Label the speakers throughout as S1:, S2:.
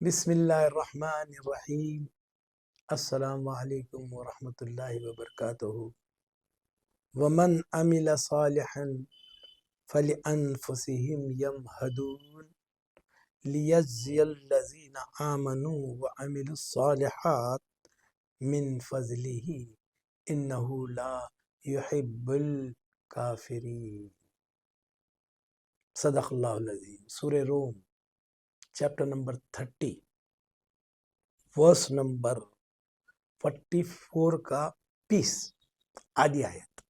S1: بسم اللہ الرحمن الرحیم۔ السلام علیکم ورحمۃ اللہ وبرکاتہ۔ ومن عمل صالحا فلانفسهم یمہدون لیجزی الذین آمنوا وعملوا الصالحات من فضلہ انہ لا یحب الکافرین۔ صدق اللہ العظیم۔ سورہ روم چیپٹر نمبر 30 ورس نمبر 44 کا 20 آدھی آیت۔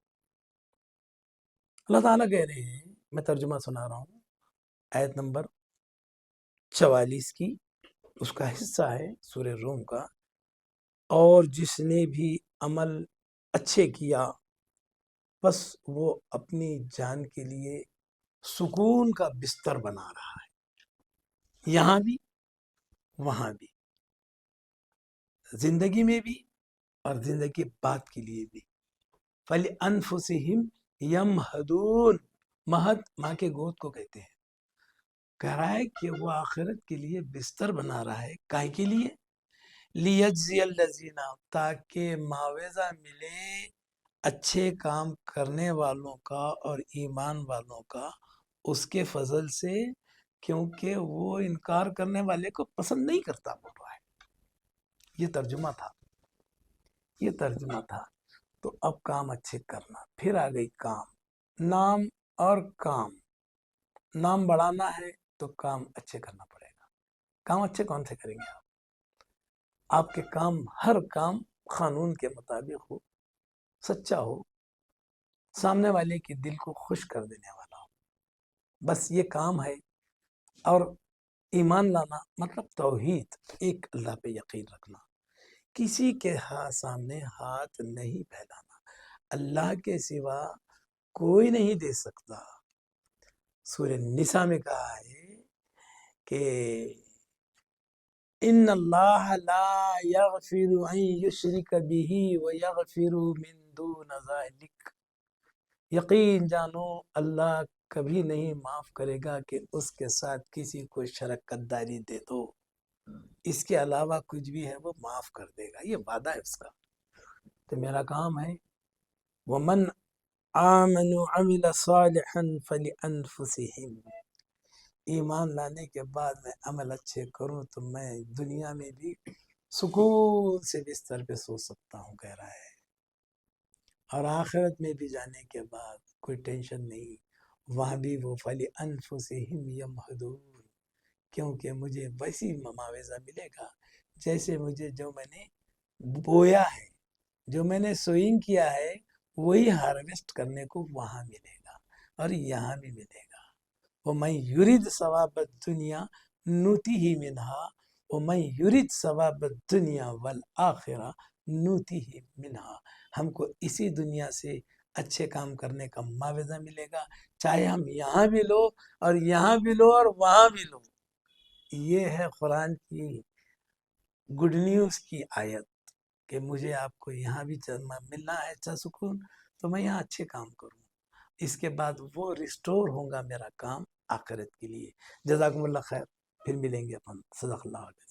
S1: اللہ تعالیٰ کہہ رہے ہیں، میں ترجمہ سنا رہا ہوں، آیت نمبر 44 کی، اس کا حصہ ہے سورہ روم کا۔ اور جس نے بھی عمل اچھے کیا بس وہ اپنی جان کے لیے سکون کا بستر بنا رہا ہے، یہاں بھی وہاں بھی، زندگی میں بھی اور زندگی بعد کے لیے بھی۔ فَلِأَنفُسِهِمْ يَمْهَدُونَ، مہد ماں کے گود کو کہتے ہیں۔ کہہ رہا ہے کہ وہ آخرت کے لیے بستر بنا رہا ہے، کائے کے لیے؟ لِيَجْزِيَ الَّذِينَ، تاکہ معاوضہ ملے اچھے کام کرنے والوں کا اور ایمان والوں کا اس کے فضل سے، کیونکہ وہ انکار کرنے والے کو پسند نہیں کرتا بول رہا ہے۔ یہ ترجمہ تھا، یہ ترجمہ تھا۔ تو اب کام اچھے کرنا، پھر آ گئی کام، نام اور کام۔ نام بڑھانا ہے تو کام اچھے کرنا پڑے گا۔ کام اچھے کون سے کریں گے آپ کے کام ہر کام قانون کے مطابق ہو، سچا ہو، سامنے والے کے دل کو خوش کر دینے والا ہو، بس یہ کام ہے۔ اور ایمان لانا مطلب توحید، ایک اللہ پہ یقین رکھنا، کسی کے سامنے ہاتھ نہیں پھیلانا، اللہ کے سوا کوئی نہیں دے سکتا۔ سورہ نساء میں کہا ہے کہ ان اللہ لا یغفر ان یشرک بہ ویغفر من دون ذلک، یقین جانو اللہ کبھی نہیں معاف کرے گا کہ اس کے ساتھ کسی کو شرکت داری دے دو، اس کے علاوہ کچھ بھی ہے وہ معاف کر دے گا، یہ وعدہ ہے اس کا۔ تو میرا کام ہے وَمَنْ آمَنَ وَعَمِلَ صَالِحًا فَلِأَنفُسِهِمْ، ایمان لانے کے بعد میں عمل اچھے کروں تو میں دنیا میں بھی سکون سے بستر پہ سو سکتا ہوں، کہہ رہا ہے، اور آخرت میں بھی جانے کے بعد کوئی ٹینشن نہیں، وہاں بھی وہ فَلِأَنفُسِهِمْ يَمْهَدُونَ، کیونکہ مجھے ویسی معاوضہ ملے گا جیسے مجھے جو میں نے بویا ہے، جو میں نے سوئنگ کیا ہے، وہی ہارویسٹ کرنے کو وہاں ملے گا اور یہاں بھی ملے گا۔ وَمَن يُرِدْ ثَوَابَ الدُّنْيَا نُؤْتِهِ مِنْهَا وَمَن يُرِدْ ثَوَابَ الدُّنْيَا وَالْآخِرَةِ نُؤْتِهِ مِنْهَا، ہم کو اسی دنیا سے اچھے کام کرنے کا معاوضہ ملے گا، چاہے ہم یہاں بھی لو اور یہاں بھی لو اور وہاں بھی لو۔ یہ ہے قرآن کی گڈ نیوز کی آیت کہ مجھے آپ کو یہاں بھی ملنا ہے اچھا سکون تو میں یہاں اچھے کام کروں، اس کے بعد وہ ریسٹور ہوگا میرا کام آخرت کے لیے۔ جزاکم اللہ خیر، پھر ملیں گے اپن۔ صدق اللہ علیہ۔